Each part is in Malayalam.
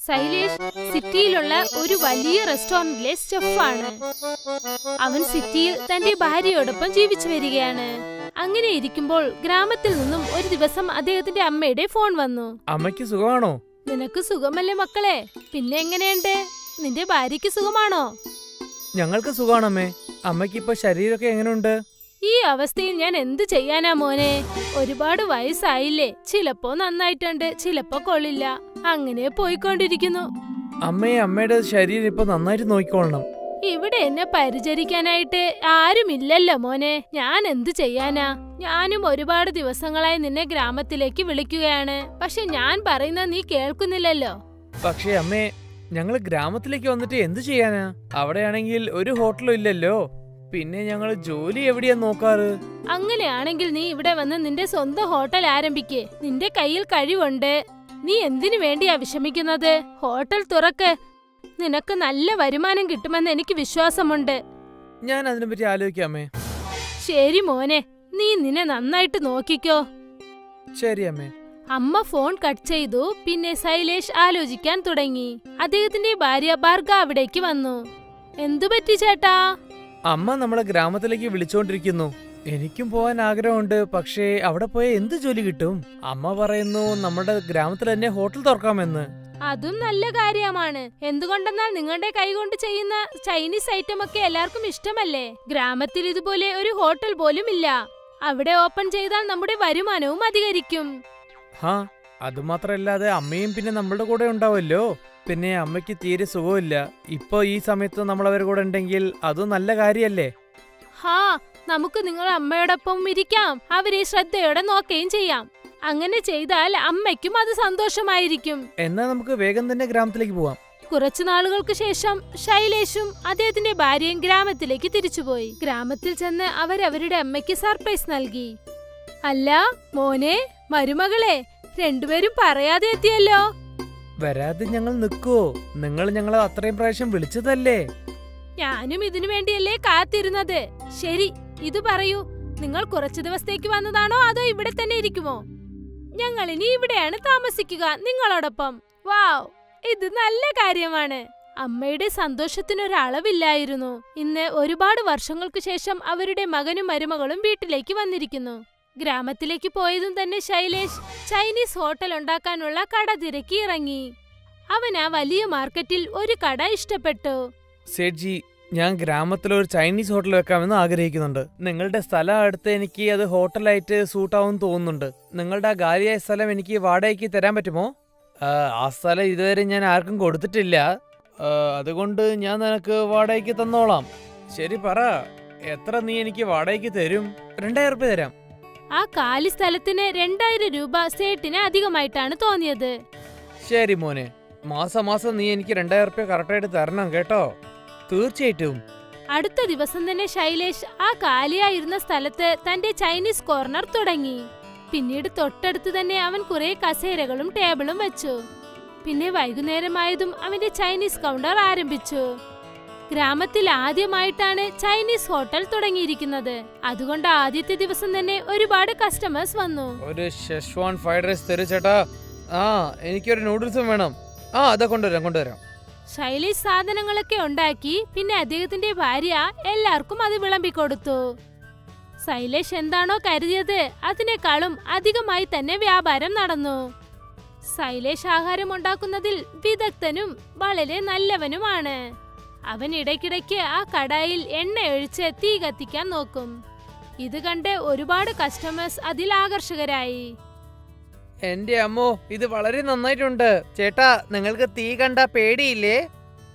സൈലേഷ് സിറ്റിയിലുള്ള ഒരു വലിയ റെസ്റ്റോറന്റിലെ ഷെഫാണ്. അവൻ സിറ്റിയിൽ തന്റെ ഭാര്യയോടൊപ്പം ജീവിച്ചു വരികയാണ്. അങ്ങനെ ഇരിക്കുമ്പോൾ ഗ്രാമത്തിൽ നിന്നും ഒരു ദിവസം അദ്ദേഹത്തിന്റെ അമ്മയുടെ ഫോൺ വന്നു. അമ്മയ്ക്ക് സുഖമാണോ? നിനക്ക് സുഖമല്ലേ മക്കളെ? പിന്നെ എങ്ങനെയുണ്ട്? നിന്റെ ഭാര്യയ്ക്ക് സുഖമാണോ? ഞങ്ങൾക്ക് സുഖമാണമ്മേ. അമ്മയ്ക്ക് ഇപ്പൊ ശരീരമൊക്കെ എങ്ങനെയുണ്ട്? ഈ അവസ്ഥയിൽ ഞാൻ എന്ത് ചെയ്യാനാ മോനെ? ഒരുപാട് വയസ്സായില്ലേ. ചിലപ്പോ നന്നായിട്ടുണ്ട്, ചിലപ്പോ കൊള്ളില്ല. അങ്ങനെ പോയിക്കൊണ്ടിരിക്കുന്നു. അമ്മയുടെ ശരീരം ഇപ്പൊ നന്നായിട്ട് നോക്കിക്കൊള്ളണം. ഇവിടെ എന്നെ പരിചരിക്കാനായിട്ട് ആരുമില്ലല്ലോ മോനെ. ഞാൻ എന്ത് ചെയ്യാനാ? ഞാനും ഒരുപാട് ദിവസങ്ങളായി നിന്നെ ഗ്രാമത്തിലേക്ക് വിളിക്കുകയാണ്. പക്ഷെ ഞാൻ പറയുന്ന നീ കേൾക്കുന്നില്ലല്ലോ. പക്ഷേ അമ്മേ, ഞങ്ങൾ ഗ്രാമത്തിലേക്ക് വന്നിട്ട് എന്ത് ചെയ്യാനാ? അവിടെയാണെങ്കിൽ ഒരു ഹോട്ടലും ഇല്ലല്ലോ. പിന്നെ ഞങ്ങൾ ജോലി എവിടെയാ നോക്കാറ്? അങ്ങനെയാണെങ്കിൽ നീ ഇവിടെ വന്ന് നിന്റെ സ്വന്തം ഹോട്ടൽ ആരംഭിക്കേ. നിന്റെ കയ്യിൽ കഴിവുണ്ട്. നീ എന്തിനു വേണ്ടിയാ വിഷമിക്കുന്നത്? ഹോട്ടൽ തുറക്ക്. നിനക്ക് നല്ല വരുമാനം കിട്ടുമെന്ന് എനിക്ക് വിശ്വാസമുണ്ട്. ഞാൻ അതിനെപ്പറ്റി ആലോചിക്കാമേ. ശരി മോനെ, നീ നിന്നെ നന്നായിട്ട് നോക്കിക്കോ. ശരി അമ്മേ. അമ്മ ഫോൺ കട്ട് ചെയ്തു. പിന്നെ സൈലേഷ് ആലോചിക്കാൻ തുടങ്ങി. അദ്ദേഹത്തിന്റെ ഭാര്യ ഭാർഗ അവിടേക്ക് വന്നു. എന്തുപറ്റി ചേട്ടാ? അമ്മ നമ്മളെ ഗ്രാമത്തിലേക്ക് വിളിച്ചോണ്ടിരിക്കുന്നു. എനിക്കും പോവാൻ ആഗ്രഹമുണ്ട്. പക്ഷേ അവിടെ പോയ എന്ത് ജോലി കിട്ടും? അമ്മ പറയുന്നു നമ്മുടെ ഗ്രാമത്തിൽ തന്നെ ഹോട്ടൽ തുറക്കാമെന്ന്. അതും നല്ല കാര്യമാണ്. എന്തുകൊണ്ടെന്നാൽ നിങ്ങളുടെ കൈകൊണ്ട് ചെയ്യുന്ന ചൈനീസ് ഐറ്റം ഒക്കെ എല്ലാവർക്കും ഇഷ്ടമല്ലേ. ഗ്രാമത്തിൽ ഇതുപോലെ ഒരു ഹോട്ടൽ പോലും ഇല്ല. അവിടെ ഓപ്പൺ ചെയ്താൽ നമ്മുടെ വരുമാനവും അധികരിക്കും. ഹാ, അതുമാത്രല്ലാതെ അമ്മയും പിന്നെ നമ്മളുടെ കൂടെ ഉണ്ടാവുമല്ലോ. പിന്നെ അമ്മയ്ക്ക് തീരെ സുഖമില്ല. ഇപ്പൊ ഈ സമയത്ത് നമ്മൾ അവരുടെ കൂടെ ഉണ്ടെങ്കിൽ അതും നല്ല കാര്യല്ലേ. ഹാ, നമുക്ക് നിങ്ങളുടെ അമ്മയോടൊപ്പം ഇരിക്കാം. അവരെ ശ്രദ്ധയോടെ നോക്കുകയും ചെയ്യാം. അങ്ങനെ ചെയ്താൽ അമ്മയ്ക്കും അത് സന്തോഷമായിരിക്കും. എന്നാ നമുക്ക് വേഗം തന്നെ ഗ്രാമത്തിലേക്ക് പോവാം. കുറച്ചു നാളുകൾക്ക് ശേഷം ശൈലേഷും അദ്ദേഹത്തിന്റെ ഭാര്യയും ഗ്രാമത്തിലേക്ക് തിരിച്ചുപോയി. ഗ്രാമത്തിൽ ചെന്ന് അവരവരുടെ അമ്മയ്ക്ക് സർപ്രൈസ് നൽകി. അല്ല മോനെ, മരുമകളെ, രണ്ടുപേരും പറയാതെ എത്തിയല്ലോ. വരാതെ ഞങ്ങൾ നിൽക്കുവോ? നിങ്ങൾ ഞങ്ങളെ അത്രയും പ്രാവശ്യം വിളിച്ചതല്ലേ. ഞാനും ഇതിനു വേണ്ടിയല്ലേ കാത്തിരുന്നത്. ശരി, ഇത് പറയൂ, നിങ്ങൾ കുറച്ചു ദിവസത്തേക്ക് വന്നതാണോ അതോ ഇവിടെ തന്നെ ഇരിക്കുമോ? ഞങ്ങൾ ഇനി ഇവിടെയാണ് താമസിക്കുക നിങ്ങളോടൊപ്പം. വാവ്, ഇത് നല്ല കാര്യമാണ്. അമ്മയുടെ സന്തോഷത്തിനൊരളവില്ലായിരുന്നു. ഇന്ന് ഒരുപാട് വർഷങ്ങൾക്ക് ശേഷം അവരുടെ മകനും മരുമകളും വീട്ടിലേക്ക് വന്നിരിക്കുന്നു. ഗ്രാമത്തിലേക്ക് പോയതും തന്നെ ശൈലേഷ് ചൈനീസ് ഹോട്ടൽ ഉണ്ടാക്കാനുള്ള കട തിരക്കി ഇറങ്ങി. അവൻ ആ വലിയ മാർക്കറ്റിൽ ഒരു കട ഇഷ്ടപ്പെട്ടു. സേഠ്ജി, ഞാൻ ഗ്രാമത്തിലൊരു ചൈനീസ് ഹോട്ടൽ വെക്കാമെന്ന് ആഗ്രഹിക്കുന്നുണ്ട്. നിങ്ങളുടെ സ്ഥലം അടുത്ത് എനിക്ക് അത് ഹോട്ടലായിട്ട് സൂട്ടാവും തോന്നുന്നുണ്ട്. നിങ്ങളുടെ ആ ഗാലിയായ സ്ഥലം എനിക്ക് വാടകയ്ക്ക് തരാൻ പറ്റുമോ? ആ സ്ഥലം ഇതുവരെ ഞാൻ ആർക്കും കൊടുത്തിട്ടില്ല. അതുകൊണ്ട് ഞാൻ നിനക്ക് വാടകയ്ക്ക് തന്നോളാം. ശരി, പറ, എത്ര നീ എനിക്ക് വാടകയ്ക്ക് തരും? 2000 രൂപ തരാം. ആ കാലി സ്ഥലത്തിന് 2000 രൂപ സേട്ടിന് അധികമായിട്ടാണ് തോന്നിയത്. ശരി മോനെ, മാസം നീ എനിക്ക് 2000 രൂപ കറക്റ്റായിട്ട് തരണം കേട്ടോ. തീർച്ചയായിട്ടും. അടുത്ത ദിവസം തന്നെ ശൈലേഷ് ആ കാലിയായിരുന്ന സ്ഥലത്ത് തന്റെ ചൈനീസ് കോർണർ തുടങ്ങി. പിന്നീട് തൊട്ടടുത്ത് തന്നെ അവൻ കുറെ കസേരകളും ടേബിളും വെച്ചു. പിന്നെ വൈകുന്നേരമായതും അവന്റെ ചൈനീസ് കൗണ്ടർ ആരംഭിച്ചു. ഗ്രാമത്തിൽ ആദ്യമായിട്ടാണ് ചൈനീസ് ഹോട്ടൽ തുടങ്ങിയിരിക്കുന്നത്. അതുകൊണ്ട് ആദ്യത്തെ ദിവസം തന്നെ ഒരുപാട് കസ്റ്റമേഴ്സ് വന്നു. ഒരു ഷെഷ്വാൻ ഫ്രൈഡ് റൈസ് തരൂ ചേട്ടാ. എനിക്കൊരു നൂഡിൽസും വേണം. അതാ കൊണ്ടുവരാം. ശൈലേഷ് സാധനങ്ങളൊക്കെ ഉണ്ടാക്കി. പിന്നെ അദ്ദേഹത്തിന്റെ ഭാര്യ എല്ലാവർക്കും അത് വിളമ്പിക്കൊടുത്തു. ശൈലേഷ് എന്താണോ കരുതിയത് അതിനേക്കാളും അധികമായി തന്നെ വ്യാപാരം നടന്നു. ശൈലേഷ് ആഹാരം ഉണ്ടാക്കുന്നതിൽ വിദഗ്ധനും വളരെ നല്ലവനുമാണ്. അവൻ ഇടയ്ക്കിടയ്ക്ക് ആ കടായിൽ എണ്ണ ഒഴിച്ച് തീ കത്തിക്കാൻ നോക്കും. ഇത് കണ്ട് ഒരുപാട് കസ്റ്റമേഴ്സ് അതിൽ ആകർഷകരായി. എന്റെ അമ്മോ, ഇത് വളരെ നന്നായിട്ടുണ്ട്. ചേട്ടാ, നിങ്ങൾക്ക് തീ കണ്ട പേടിയില്ലേ?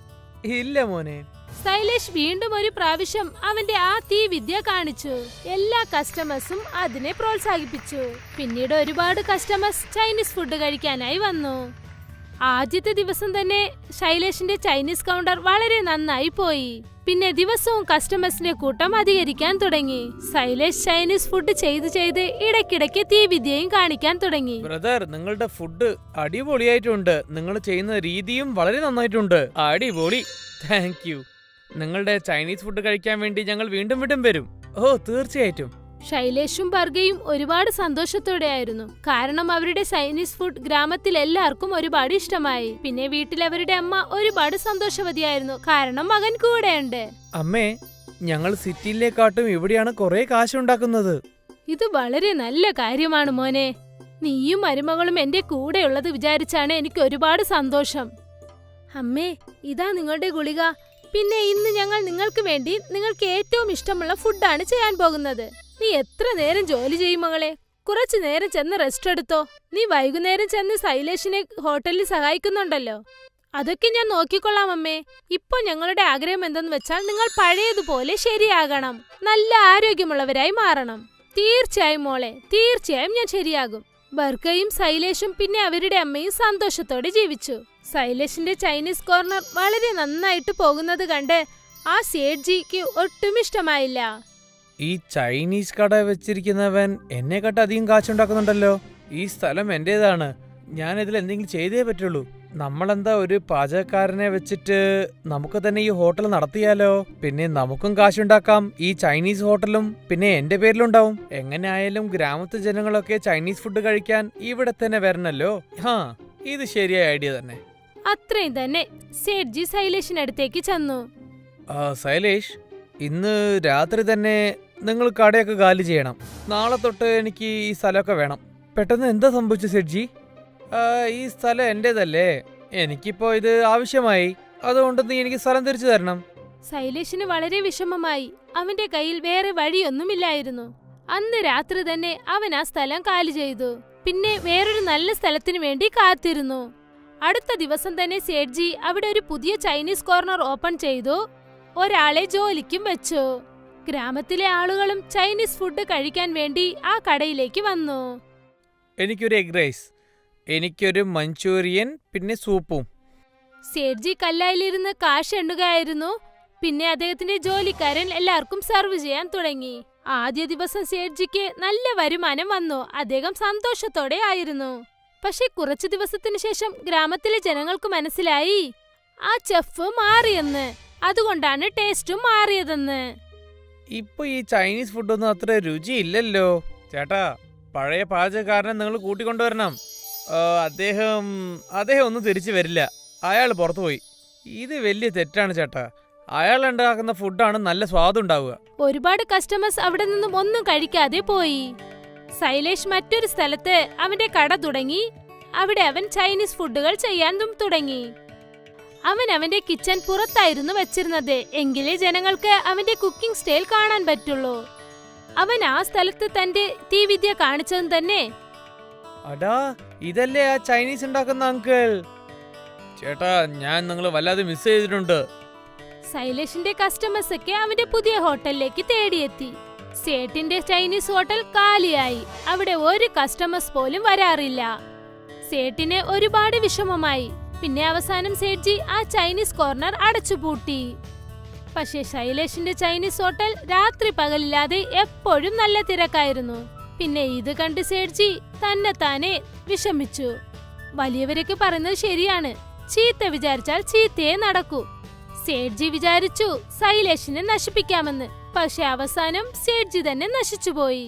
ഇല്ല മോനെ. ശൈലേഷ് വീണ്ടും ഒരു പ്രാവശ്യം അവന്റെ ആ തീ വിദ്യ കാണിച്ചു. എല്ലാ കസ്റ്റമേഴ്സും അതിനെ പ്രോത്സാഹിപ്പിച്ചു. പിന്നീട് ഒരുപാട് കസ്റ്റമേഴ്സ് ചൈനീസ് ഫുഡ് കഴിക്കാനായി വന്നു. ആദ്യത്തെ ദിവസം തന്നെ ശൈലേഷിന്റെ ചൈനീസ് കൗണ്ടർ വളരെ നന്നായി പോയി. പിന്നെ ദിവസവും കസ്റ്റമേഴ്സിന്റെ കൂട്ടം അധികരിക്കാൻ തുടങ്ങി. ശൈലേഷ് ചൈനീസ് ഫുഡ് ചെയ്ത് ഇടയ്ക്കിടയ്ക്ക് തീ വിദ്യയും കാണിക്കാൻ തുടങ്ങി. ബ്രദർ, നിങ്ങളുടെ ഫുഡ് അടിപൊളിയായിട്ടുണ്ട്. നിങ്ങൾ ചെയ്യുന്ന രീതിയും വളരെ നന്നായിട്ടുണ്ട്. അടിപൊളി, താങ്ക് യു. നിങ്ങളുടെ ചൈനീസ് ഫുഡ് കഴിക്കാൻ വേണ്ടി ഞങ്ങൾ വീണ്ടും വരും. ഓ തീർച്ചയായിട്ടും. ശൈലേഷും ബർഗയും ഒരുപാട് സന്തോഷത്തോടെയായിരുന്നു. കാരണം അവരുടെ ചൈനീസ് ഫുഡ് ഗ്രാമത്തിൽ എല്ലാവർക്കും ഒരുപാട് ഇഷ്ടമായി. പിന്നെ വീട്ടിൽ അവരുടെ അമ്മ ഒരുപാട് സന്തോഷവതിയായിരുന്നു, കാരണം മകൻ കൂടെയുണ്ട്. അമ്മേ, ഞങ്ങൾ സിറ്റിയിലേക്കാട്ടും ഇവിടെയാണ് കുറെ കാശുണ്ടാക്കുന്നത്. ഇത് വളരെ നല്ല കാര്യമാണ് മോനെ. നീയും മരുമകളും എന്റെ കൂടെയുള്ളത് വിചാരിച്ചാണ് എനിക്ക് ഒരുപാട് സന്തോഷം. അമ്മേ, ഇതാ നിങ്ങളുടെ ഗുളിക. പിന്നെ ഇന്ന് ഞങ്ങൾ നിങ്ങൾക്ക് വേണ്ടി നിങ്ങൾക്ക് ഏറ്റവും ഇഷ്ടമുള്ള ഫുഡാണ് ചെയ്യാൻ പോകുന്നത്. നീ എത്ര നേരം ജോലി ചെയ്യും മകളെ? കുറച്ചു നേരം ചെന്ന് റെസ്റ്റ് എടുത്തോ. നീ വൈകുന്നേരം ചെന്ന് ശൈലേഷിനെ ഹോട്ടലിൽ സഹായിക്കുന്നുണ്ടല്ലോ. അതൊക്കെ ഞാൻ നോക്കിക്കൊള്ളാം അമ്മേ. ഇപ്പൊ ഞങ്ങളുടെ ആഗ്രഹം എന്തെന്ന് വെച്ചാൽ നിങ്ങൾ പഴയതുപോലെ ശരിയാകണം, നല്ല ആരോഗ്യമുള്ളവരായി മാറണം. തീർച്ചയായും മോളെ, തീർച്ചയായും ഞാൻ ശരിയാകും. ബർഗയും ശൈലേഷും പിന്നെ അവരുടെ അമ്മയും സന്തോഷത്തോടെ ജീവിച്ചു. ശൈലേഷിന്റെ ചൈനീസ് കോർണർ വളരെ നന്നായിട്ട് പോകുന്നത് കണ്ട് ആ സേഠ്ജിക്ക് ഒട്ടും ഇഷ്ടമായില്ല. ഈ ചൈനീസ് കട വെച്ചിരിക്കുന്നവൻ എന്നെക്കാട്ട് അധികം കാശുണ്ടാക്കുന്നുണ്ടല്ലോ. ഈ സ്ഥലം എന്റേതാണ്, ഞാൻ ഇതിൽ എന്തെങ്കിലും ചെയ്തേ പറ്റുള്ളൂ. നമ്മളെന്താ ഒരു പാചകക്കാരനെ വെച്ചിട്ട് നമുക്ക് തന്നെ ഈ ഹോട്ടൽ നടത്തിയാലോ? പിന്നെ നമുക്കും കാശുണ്ടാക്കാം. ഈ ചൈനീസ് ഹോട്ടലും പിന്നെ എന്റെ പേരിലുണ്ടാവും. എങ്ങനെ ആയാലും ഗ്രാമത്തെ ജനങ്ങളൊക്കെ ചൈനീസ് ഫുഡ് കഴിക്കാൻ ഇവിടെ തന്നെ വരണല്ലോ. ഇത് ശരിയായ ഐഡിയ തന്നെ. അത്രയും തന്നെ സേഠ്ജി ശൈലേഷിനടുത്തേക്ക് ചെന്നു. ശൈലേഷ്, ഇന്ന് രാത്രി തന്നെ നിങ്ങൾ കടയൊക്കെ കാലി ചെയ്യണം. നാളെ തൊട്ട് എനിക്ക് ഈ സ്ഥലമൊക്കെ വേണം. പെട്ടെന്ന് എന്താ സംഭവിച്ചു സേഠ്ജി? ഈ സ്ഥലം എന്റേതല്ലേ, എനിക്കിപ്പോ ഇത് ആവശ്യമായി. അതുകൊണ്ട് നീ എനിക്ക് സ്ഥലം തിരിച്ചു തരണം. ശൈലേഷിന് വളരെ വിഷമമായി. അവന്റെ കയ്യിൽ വേറെ വഴിയൊന്നുമില്ലായിരുന്നു. അന്ന് രാത്രി തന്നെ അവൻ ആ സ്ഥലം കാലി ചെയ്തു. പിന്നെ വേറൊരു നല്ല സ്ഥലത്തിനു വേണ്ടി കാത്തിരുന്നു. അടുത്ത ദിവസം തന്നെ സേഠ്ജി അവിടെ ഒരു പുതിയ ചൈനീസ് കോർണർ ഓപ്പൺ ചെയ്തു. ഒരാളെ ജോലിക്കും വെച്ചു. ഗ്രാമത്തിലെ ആളുകളും ചൈനീസ് ഫുഡ് കഴിക്കാൻ വേണ്ടി ആ കടയിലേക്ക് വന്നു. എനിക്കൊരു എഗ് റൈസ്, എനിക്കൊരു മഞ്ചൂരിയൻ, പിന്നെ സൂപ്പും. സേഠ്ജി കല്ലായിലിരുന്ന് കാശ് എണ്ണുകയായിരുന്നു. പിന്നെ അദ്ദേഹത്തിന്റെ ജോലിക്കാരൻ എല്ലാവർക്കും സർവ് ചെയ്യാൻ തുടങ്ങി. ആദ്യ ദിവസം സേഠ്ജിക്ക് നല്ല വരുമാനം വന്നു. അദ്ദേഹം സന്തോഷത്തോടെ ആയിരുന്നു. പക്ഷെ കുറച്ചു ദിവസത്തിനു ശേഷം ഗ്രാമത്തിലെ ജനങ്ങൾക്ക് മനസ്സിലായി ആ ചെഫ് മാറിയെന്ന്. അതുകൊണ്ടാണ് ടേസ്റ്റും മാറിയതെന്ന്. ഇപ്പൊ ഈ ചൈനീസ് ഫുഡൊന്നും അത്ര രുചിയില്ലല്ലോ. ചേട്ടാ, പഴയ പാചകക്കാരനെ നിങ്ങൾ കൂട്ടിക്കൊണ്ടുവരണം. അദ്ദേഹം ഒന്നും തിരിച്ചു വരില്ല. അയാൾ പുറത്തുപോയി. ഇത് വലിയ തെറ്റാണ് ചേട്ടാ. അയാൾ ഉണ്ടാക്കുന്ന ഫുഡാണ് നല്ല സ്വാദുണ്ടാവുക. ഒരുപാട് കസ്റ്റമേഴ്സ് അവിടെ നിന്നും ഒന്നും കഴിക്കാതെ പോയി. ശൈലേഷ് മറ്റൊരു സ്ഥലത്ത് അവന്റെ കട തുടങ്ങി. അവിടെ അവൻ ചൈനീസ് ഫുഡുകൾ ചെയ്യാനും തുടങ്ങി. അവൻ അവന്റെ കിച്ചൺ പുറത്തായിരുന്നു വെച്ചിരുന്നത്. എങ്കിലേ ജനങ്ങൾക്ക് അവന്റെ കുക്കിംഗ് സ്റ്റൈൽ കാണാൻ പറ്റുള്ളൂ. അവൻ ആ സ്ഥലത്ത് തന്റെ തീവിദ്യ കാണിച്ചതും തന്നെ. അടാ, ഇതല്ലേ ആ ചൈനീസ് ഉണ്ടാക്കുന്ന അങ്കിൾ? ചേട്ടാ, ഞാൻ നിങ്ങളെ വല്ലാതെ മിസ് ചെയ്തിട്ടുണ്ട്. ശൈലേഷിന്റെ കസ്റ്റമേഴ്സ് ഒക്കെ അവന്റെ പുതിയ ഹോട്ടലിലേക്ക് തേടിയെത്തി. സേഠിന്റെ ചൈനീസ് ഹോട്ടൽ കാലിയായി. അവിടെ ഒരു കസ്റ്റമേഴ്സ് പോലും വരാറില്ല. സേഠിന് ഒരുപാട് വിഷമമായി. പിന്നെ അവസാനം സേഠ്ജി ആ ചൈനീസ് കോർണർ അടച്ചുപൂട്ടി. പക്ഷേ ശൈലേഷിന്റെ ചൈനീസ് ഹോട്ടൽ രാത്രി പകലില്ലാതെ എപ്പോഴും നല്ല തിരക്കായിരുന്നു. പിന്നെ ഇത് കണ്ട് സേഠ്ജി തന്നെത്താനെ വിഷമിച്ചു. വലിയവരൊക്കെ പറയുന്നത് ശരിയാണ്, ചീത്ത വിചാരിച്ചാൽ ചീത്തയെ നടക്കൂ. സേഠ്ജി വിചാരിച്ചു ശൈലേഷിനെ നശിപ്പിക്കാമെന്ന്. പക്ഷെ അവസാനം സേഠ്ജി തന്നെ നശിച്ചുപോയി.